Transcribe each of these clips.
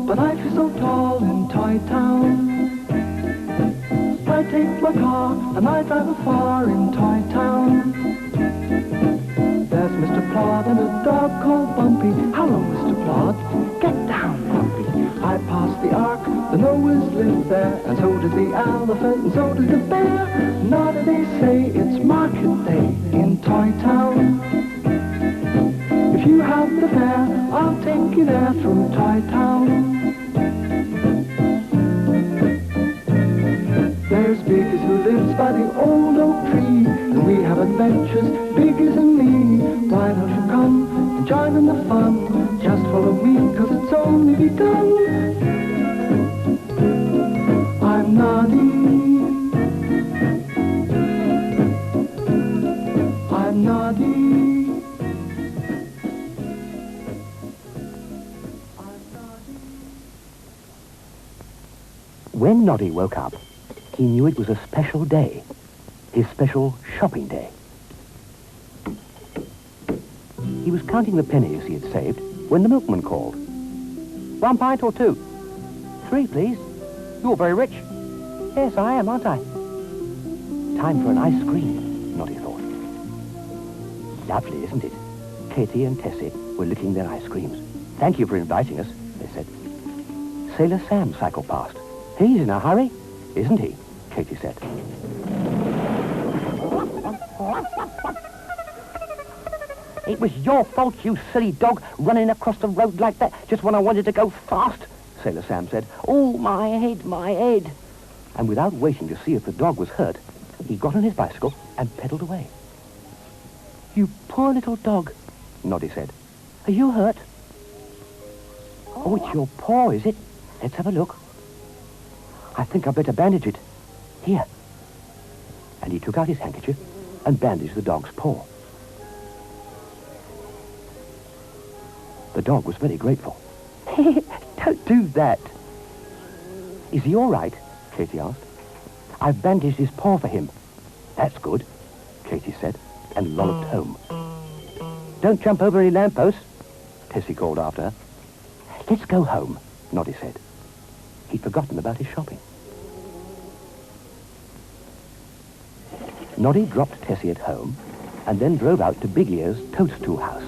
but life is so tall in Toy Town. I take my car and I drive afar in Toy Town. There's Mr. Plod and a dog called Bumpy. Hello, Mr. Plod. Get down, Bumpy. I pass the Ark, the Noahs live there, and so does the elephant, and so does the bear. Noddy, they say it's market day in Toy Town. If you have the fare, I'll take you there through Toy Town. There's Biggers who lives by the old oak tree, and we have adventures, Biggers and me. Why don't you come and join in the fun? Just follow me, 'cause it's only begun. I'm Noddy. I'm Noddy. When Noddy woke up, he knew it was a special day, his special shopping day. He was counting the pennies he had saved when the milkman called. 1 pint or 2? 3, please. You're very rich. Yes, I am, aren't I? Time for an ice cream, Noddy thought. Lovely, isn't it? Katie and Tessie were licking their ice creams. Thank you for inviting us, they said. Sailor Sam cycled past. He's in a hurry, isn't he? Katie said. It was your fault, you silly dog, running across the road like that just when I wanted to go fast, Sailor Sam said. Oh, my head, my head. And without waiting to see if the dog was hurt, he got on his bicycle and pedalled away. You poor little dog, Noddy said. Are you hurt? Oh, it's your paw, is it? Let's have a look. I think I'd better bandage it. Here. And he took out his handkerchief and bandaged the dog's paw. The dog was very grateful. Don't do that. Is he all right? Katie asked. I've bandaged his paw for him. That's good, Katie said, and lolloped home. Don't jump over any lampposts, Tessie called after her. Let's go home, Noddy said. He'd forgotten about his shopping. Noddy dropped Tessie at home and then drove out to Big Ear's toadstool house.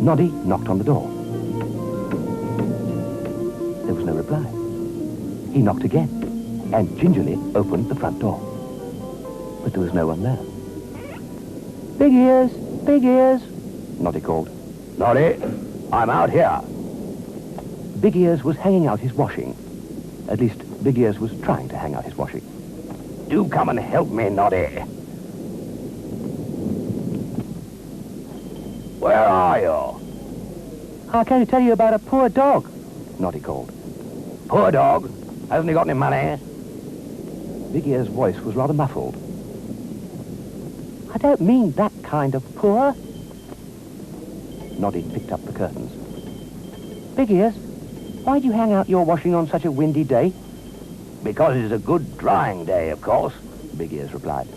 Noddy knocked on the door. There was no reply. He knocked again and gingerly opened the front door. But there was no one there. Big Ears! Big Ears! Noddy called. Noddy, I'm out here. Big Ears was hanging out his washing. At least, Big Ears was trying to hang out his washing. Do come and help me, Noddy. Where are you? I came to tell you about a poor dog, Noddy called. Poor dog? Hasn't he got any money? Big Ear's voice was rather muffled. I don't mean that kind of poor. Noddy picked up the curtains. Big Ears, why do you hang out your washing on such a windy day? Because it's a good drying day, of course, Big Ears replied.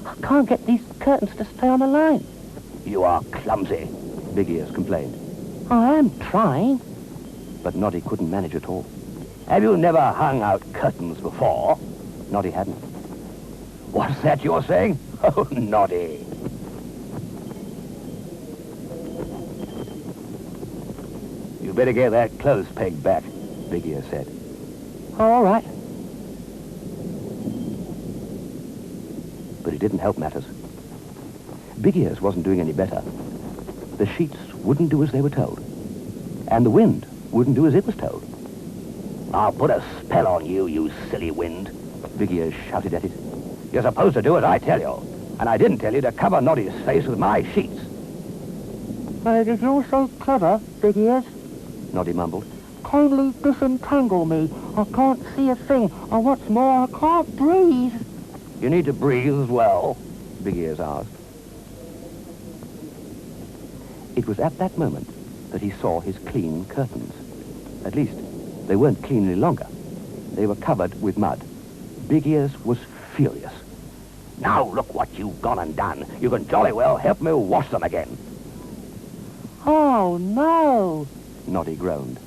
I can't get these curtains to stay on the line. You are clumsy, Big Ears complained. I am trying. But Noddy couldn't manage at all. Have you never hung out curtains before? Noddy hadn't. What's that you're saying? Oh, Noddy. You better get that clothes peg back, Big Ears said. Oh, all right. But it didn't help matters. Big Ears wasn't doing any better. The sheets wouldn't do as they were told. And the wind wouldn't do as it was told. I'll put a spell on you, you silly wind, Big Ears shouted at it. You're supposed to do as I tell you. And I didn't tell you to cover Noddy's face with my sheets. But it is all so clever, Big Ears. Noddy mumbled. Kindly disentangle me. I can't see a thing. And what's more, I can't breathe. You need to breathe as well, Big Ears asked. It was at that moment that he saw his clean curtains. At least, they weren't clean any longer. They were covered with mud. Big Ears was furious. Now look what you've gone and done. You can jolly well help me wash them again. Oh, no. Noddy groaned.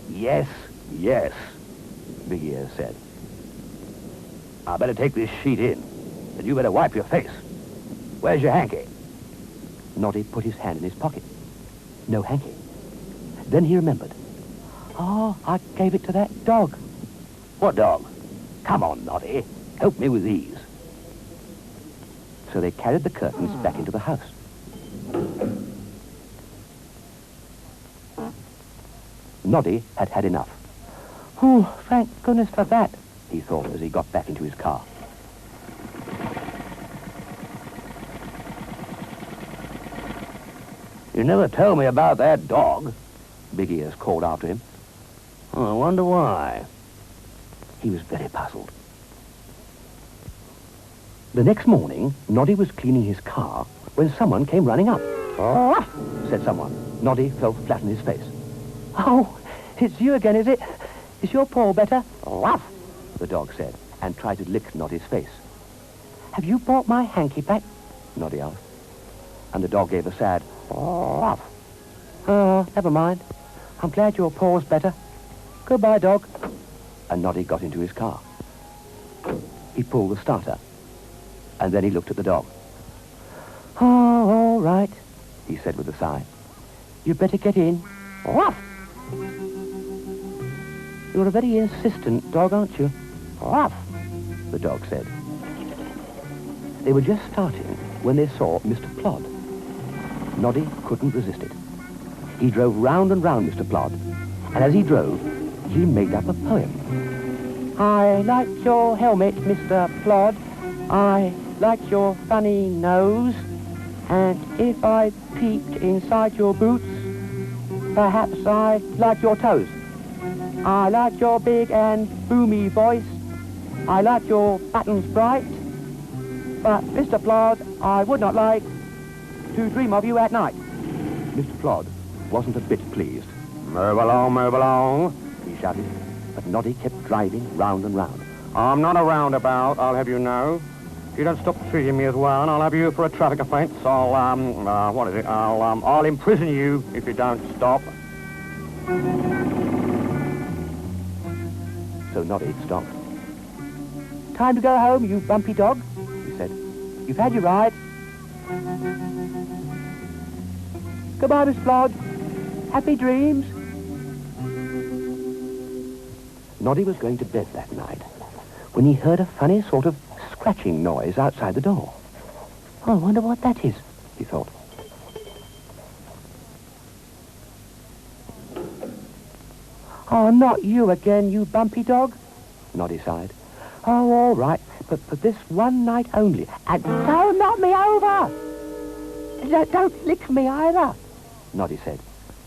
Yes, yes, Big Ears said. I better take this sheet in, and you better wipe your face. Where's your hanky? Noddy put his hand in his pocket. No hanky. Then he remembered. Oh, I gave it to that dog. What dog? Come on, Noddy. Help me with these. So they carried the curtains back into the house. Noddy had had enough. Oh, thank goodness for that, he thought as he got back into his car. You never told me about that dog, Big Ears called after him. Oh, I wonder why. He was very puzzled. The next morning, Noddy was cleaning his car when someone came running up. "Oh," said someone. Noddy fell flat on his face. Oh, it's you again, is it? Is your paw better? "Ruff," the dog said, and tried to lick Noddy's face. Have you brought my hanky back? Noddy asked. And the dog gave a sad ruff. Oh, never mind. I'm glad your paw's better. Goodbye, dog. And Noddy got into his car. He pulled the starter, and then he looked at the dog. Oh, all right, he said with a sigh. You'd better get in. Ruff! You're a very insistent dog, aren't you? Ruff! The dog said. They were just starting when they saw Mr. Plod. Noddy couldn't resist it. He drove round and round Mr. Plod, and as he drove, he made up a poem. I like your helmet, Mr. Plod. I like your funny nose. And if I peeped inside your boots, perhaps I like your toes. I like your big and boomy voice. I like your buttons bright. But, Mr. Plod, I would not like to dream of you at night. Mr. Plod wasn't a bit pleased. Move along, he shouted. But Noddy kept driving round and round. I'm not a roundabout, I'll have you know. If you don't stop treating me as one, I'll have you for a traffic offence. I'll imprison you if you don't stop. So Noddy stopped. Time to go home, you bumpy dog, he said. You've had your ride. Goodbye, Miss Plod. Happy dreams. Noddy was going to bed that night when he heard a funny sort of scratching noise outside the door. Oh, I wonder what that is, he thought. Oh, not you again, you bumpy dog. Noddy sighed. Oh, all right, but for this one night only. And don't knock me over. Don't lick me either. Noddy said.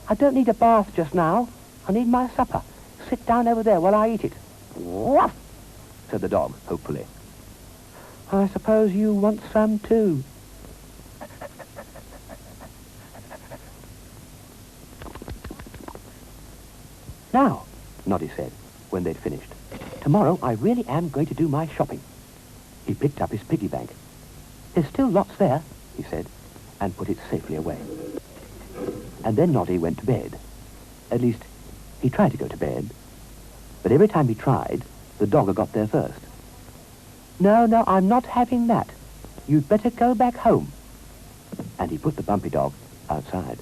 I don't need a bath just now. I need my supper. Sit down over there while I eat it. Ruff! Said the dog, hopefully. I suppose you want some too. Now, Noddy said, when they'd finished, tomorrow I really am going to do my shopping. He picked up his piggy bank. There's still lots there, he said, and put it safely away. And then Noddy went to bed. At least, he tried to go to bed. But every time he tried, the dogger got there first. No, I'm not having that. You'd better go back home. And he put the Bumpy Dog outside.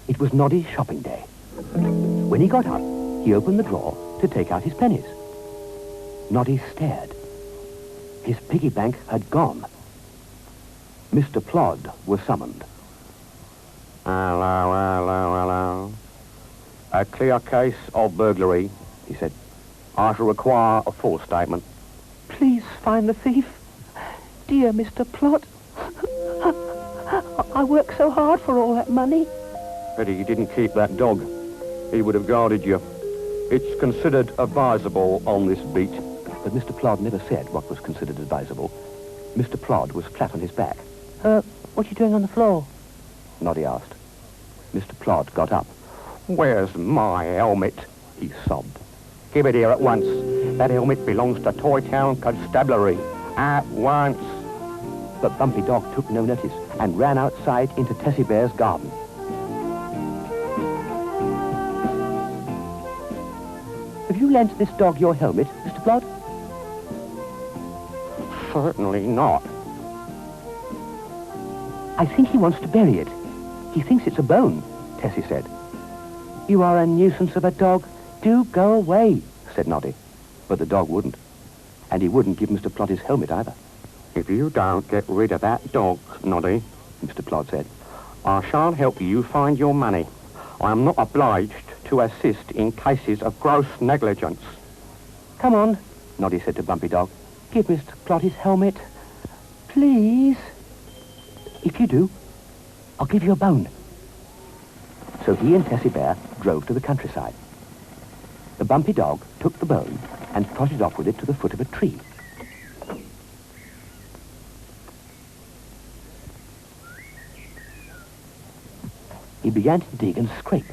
It was Noddy's shopping day. When he got up, he opened the drawer to take out his pennies. Noddy stared. His piggy bank had gone. Mr. Plod was summoned. Hello. A clear case of burglary, he said. I shall require a full statement. Please find the thief. Dear Mr. Plod. I worked so hard for all that money. Pity you didn't keep that dog. He would have guarded you. It's considered advisable on this beat. But Mr. Plod never said what was considered advisable. Mr. Plod was flat on his back. What are you doing on the floor? Noddy asked. Mr. Plod got up. Where's my helmet? He sobbed. Give it here at once. That helmet belongs to Toy Town Constabulary. At once. But Bumpy Dog took no notice and ran outside into Tessie Bear's garden. Have you lent this dog your helmet, Mr. Plod? Certainly not. I think he wants to bury it. He thinks it's a bone, Tessie said. You are a nuisance of a dog. Do go away, said Noddy. But the dog wouldn't. And he wouldn't give Mr. Plod his helmet either. If you don't get rid of that dog, Noddy, Mr. Plod said, I shan't help you find your money. I am not obliged to assist in cases of gross negligence. Come on, Noddy said to Bumpy Dog. give Mr. Plod his helmet. Please. If you do, I'll give you a bone. So he and Tessie Bear drove to the countryside. The Bumpy Dog took the bone and trotted off with it to the foot of a tree. He began to dig and scrape,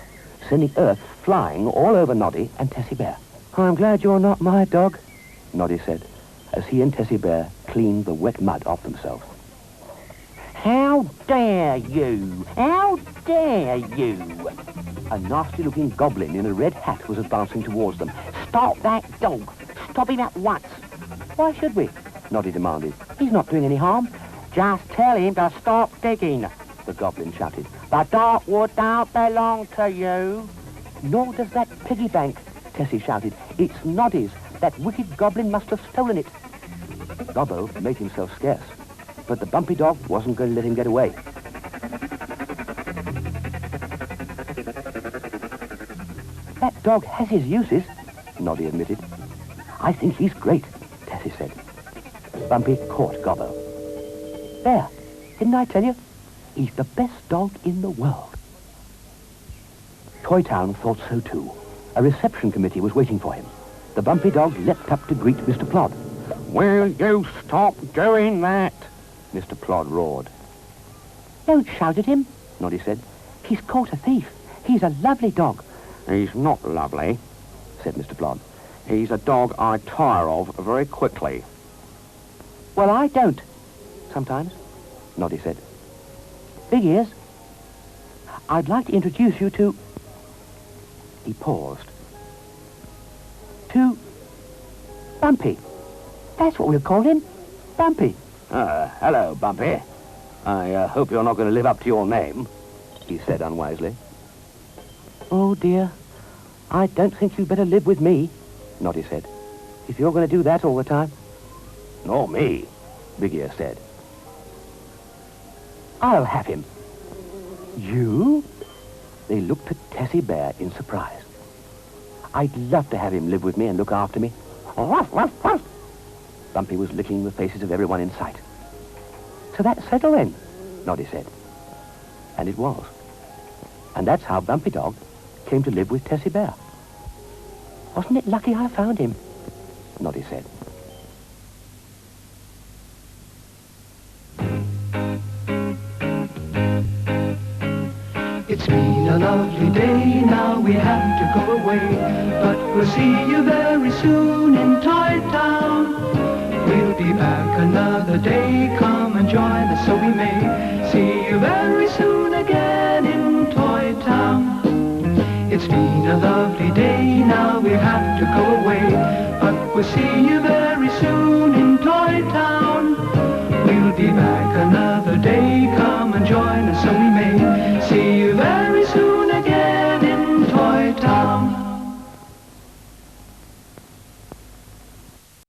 sending earth flying all over Noddy and Tessie Bear. I'm glad you're not my dog, Noddy said, as he and Tessie Bear cleaned the wet mud off themselves. How dare you? How dare you? A nasty-looking goblin in a red hat was advancing towards them. Stop that dog. Stop him at once. Why should we? Noddy demanded. He's not doing any harm. Just tell him to stop digging, the goblin shouted. The dogwood don't belong to you. Nor does that piggy bank, Tessie shouted. It's Noddy's. That wicked goblin must have stolen it. Gobbo made himself scarce, but the Bumpy Dog wasn't going to let him get away. That dog has his uses, Noddy admitted. I think he's great, Tessie said. Bumpy caught Gobbo. There, didn't I tell you? He's the best dog in the world. Toy Town thought so too. A reception committee was waiting for him. The Bumpy Dog leapt up to greet Mr. Plod. Will you stop doing that? Mr. Plod roared. Don't shout at him, Noddy said. He's caught a thief. He's a lovely dog. He's not lovely, said Mr. Plod. He's a dog I tire of very quickly. Well, I don't. Sometimes, Noddy said. Big ears, I'd like to introduce you to... He paused. To Bumpy. That's what we'll call him. Bumpy. Hello, Bumpy. I hope you're not going to live up to your name, he said unwisely. Oh, dear. I don't think you'd better live with me, Noddy said. if you're going to do that all the time. Nor me, Big Ear said. I'll have him. You? They looked at Tessie Bear in surprise. I'd love to have him live with me and look after me. Ruff, ruff, ruff. Bumpy was licking the faces of everyone in sight. So that's settled then, Noddy said. And it was. And that's how Bumpy Dog came to live with Tessie Bear. Wasn't it lucky I found him? Noddy said. It's been a lovely day, now we have to go away. But we'll see you very soon in Toy Town. We'll be back another day, come and join us so we may see you very soon again in Toy Town. It's been a lovely day, now we have to go away. But we'll see